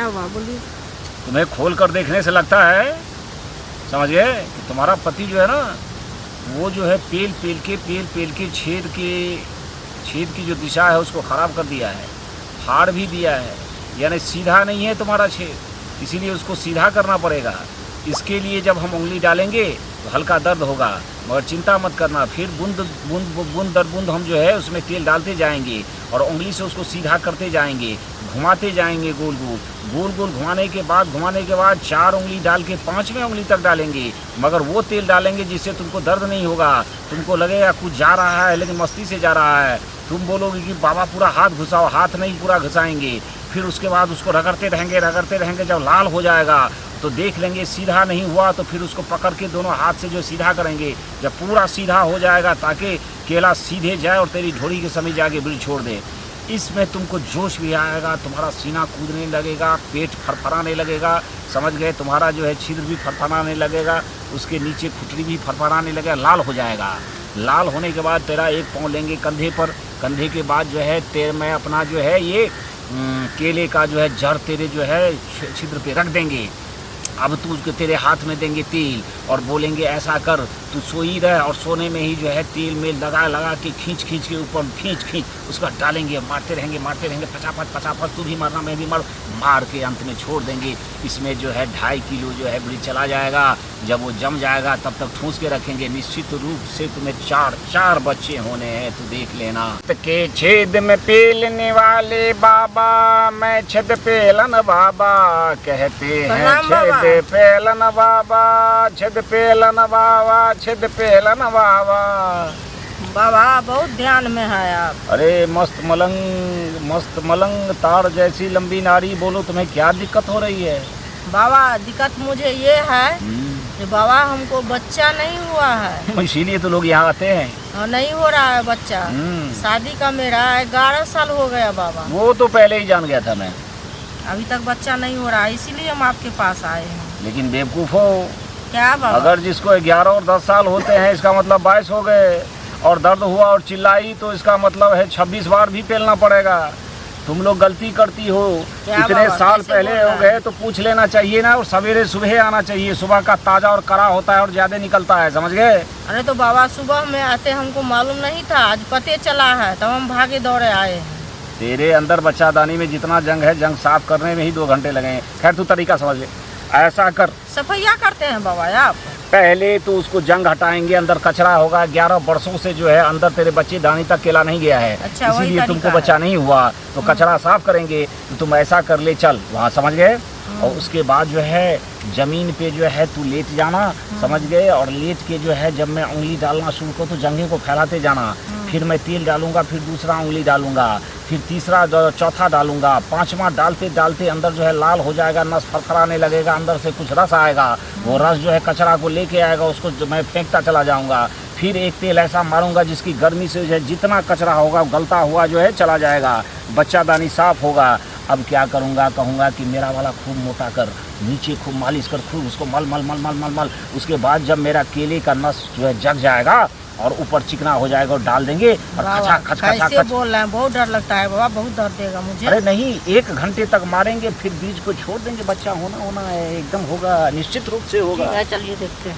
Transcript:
क्या हुआ बोलिए। तुम्हें खोल कर देखने से लगता है, समझ गए, कि तुम्हारा पति जो है ना, वो जो है पेल पेल के छेद की जो दिशा है उसको ख़राब कर दिया है, फाड़ भी दिया है, यानी सीधा नहीं है तुम्हारा छेद, इसीलिए उसको सीधा करना पड़ेगा। इसके लिए जब हम उंगली डालेंगे तो हल्का दर्द होगा, मगर चिंता मत करना। फिर बूंद दर बूंद हम जो है उसमें तेल डालते जाएंगे और उंगली से उसको सीधा करते जाएंगे, घुमाते जाएंगे गोल गोल घुमाने के बाद 4 उंगली डाल के 5वें उंगली तक डालेंगे, मगर वो तेल डालेंगे जिससे तुमको दर्द नहीं होगा। तुमको लगेगा कुछ जा रहा है लेकिन मस्ती से जा रहा है, तुम बोलोगे कि बाबा पूरा हाथ घुसाओ, हाथ नहीं पूरा घुसाएंगे। फिर उसके बाद उसको रगड़ते रहेंगे, जब लाल हो जाएगा तो देख लेंगे सीधा नहीं हुआ तो फिर उसको पकड़ के दोनों हाथ से जो सीधा करेंगे, जब पूरा सीधा हो जाएगा ताकि केला सीधे जाए और तेरी ढोड़ी के समय जाके बिल छोड़ दे। इसमें तुमको जोश भी आएगा, तुम्हारा सीना कूदने लगेगा, पेट फरफराने लगेगा, समझ गए, तुम्हारा जो है छिद्र भी फरफराने लगेगा, उसके नीचे खुटरी भी फरफराने लगेगा, लाल हो जाएगा। लाल होने के बाद तेरा एक पाँव लेंगे कंधे पर, कंधे के बाद जो है मैं अपना जो है ये केले का जो है जड़ तेरे जो है छिद्र पे रख देंगे। अब तू तेरे हाथ में देंगे तेल और बोलेंगे ऐसा कर, तू सोई रह और सोने में ही जो है तेल में लगा के खींच के ऊपर खींच उसका डालेंगे, मारते रहेंगे पचापच तू भी मारना मैं भी मार के अंत में छोड़ देंगे। इसमें जो है 2.5 किलो जो है बीड़ी चला जाएगा। जब वो जम जाएगा तब तक ठूस के रखेंगे। निश्चित रूप से तुम्हें 4 बच्चे होने हैं, तू देख लेना। के छेद में पेलने वाले बाबा, मैं छेद पेलन बाबा, कहते हैं छेद पेलन बाबा, छेद पेलन बाबा, छेद पेलन बाबा। बाबा बहुत ध्यान में है आप। अरे मस्त मलंग तार जैसी लंबी नारी, बोलो तुम्हें क्या दिक्कत हो रही है? बाबा दिक्कत मुझे ये है कि बाबा हमको बच्चा नहीं हुआ है, इसीलिए तो लोग यहाँ आते हैं। और नहीं हो रहा है बच्चा। शादी का मेरा 11 साल हो गया बाबा। वो तो पहले ही जान गया था मैं, अभी तक बच्चा नहीं हो रहा है, इसीलिए हम आपके पास आए हैं। लेकिन बेवकूफ़ हो क्या बाबा? अगर जिसको 11 और 10 साल होते हैं इसका मतलब 22 हो गए, और दर्द हुआ और चिल्लाई तो इसका मतलब है 26 बार भी पेलना पड़ेगा। तुम लोग गलती करती हो। इतने साल पहले हो गए तो पूछ लेना चाहिए ना, और सवेरे सुबह आना चाहिए। सुबह का ताज़ा और कड़ा होता है और ज़्यादा निकलता है, समझ गए? अरे तो बाबा सुबह में आते हमको मालूम नहीं था, आज पते चला है तब हम भागे दौड़े आए हैं। तेरे अंदर बच्चादानी में जितना जंग है, जंग साफ करने में ही 2 घंटे लगे हैं। खैर तू तरीका समझ ले, ऐसा कर। सफैया करते हैं बाबा आप? पहले तो उसको जंग हटाएंगे, अंदर कचरा होगा। 11 वर्षों से जो है अंदर तेरे बच्चे दानी तक केला नहीं गया है, अच्छा, इसीलिए तुमको बच्चा नहीं हुआ। तो कचरा साफ करेंगे तो तुम ऐसा कर ले, चल वहाँ, समझ गए? और उसके बाद जो है जमीन पे जो है तू लेट जाना, समझ गए? और लेट के जो है जब मैं उंगली डालना शुरू करूँ तो जंघे को फैलाते जाना। फिर मैं तेल डालूंगा, फिर दूसरा उंगली डालूंगा, फिर तीसरा चौथा डालूंगा, 5वां डालते अंदर जो है लाल हो जाएगा, नस फरफराने लगेगा, अंदर से कुछ रस आएगा। वो रस जो है कचरा को लेके आएगा, उसको मैं फेंकता चला जाऊंगा। फिर एक तेल ऐसा मारूंगा जिसकी गर्मी से जो है जितना कचरा होगा गलता हुआ जो है चला जाएगा, बच्चादानी साफ होगा। अब क्या करूंगा, कहूँगा कि मेरा वाला खूब मोटा कर, नीचे खूब मालिश कर, खूब उसको मल। उसके बाद जब मेरा केले का नस जो है जग जाएगा और ऊपर चिकना हो जाएगा और डाल देंगे और खच बोल रहे हैं, बहुत डर लगता है बाबा, बहुत दर्द देगा मुझे। अरे नहीं, 1 घंटे तक मारेंगे, फिर बीज को छोड़ देंगे, बच्चा होना है, एकदम होगा, निश्चित रूप से होगा। चलिए देखते हैं।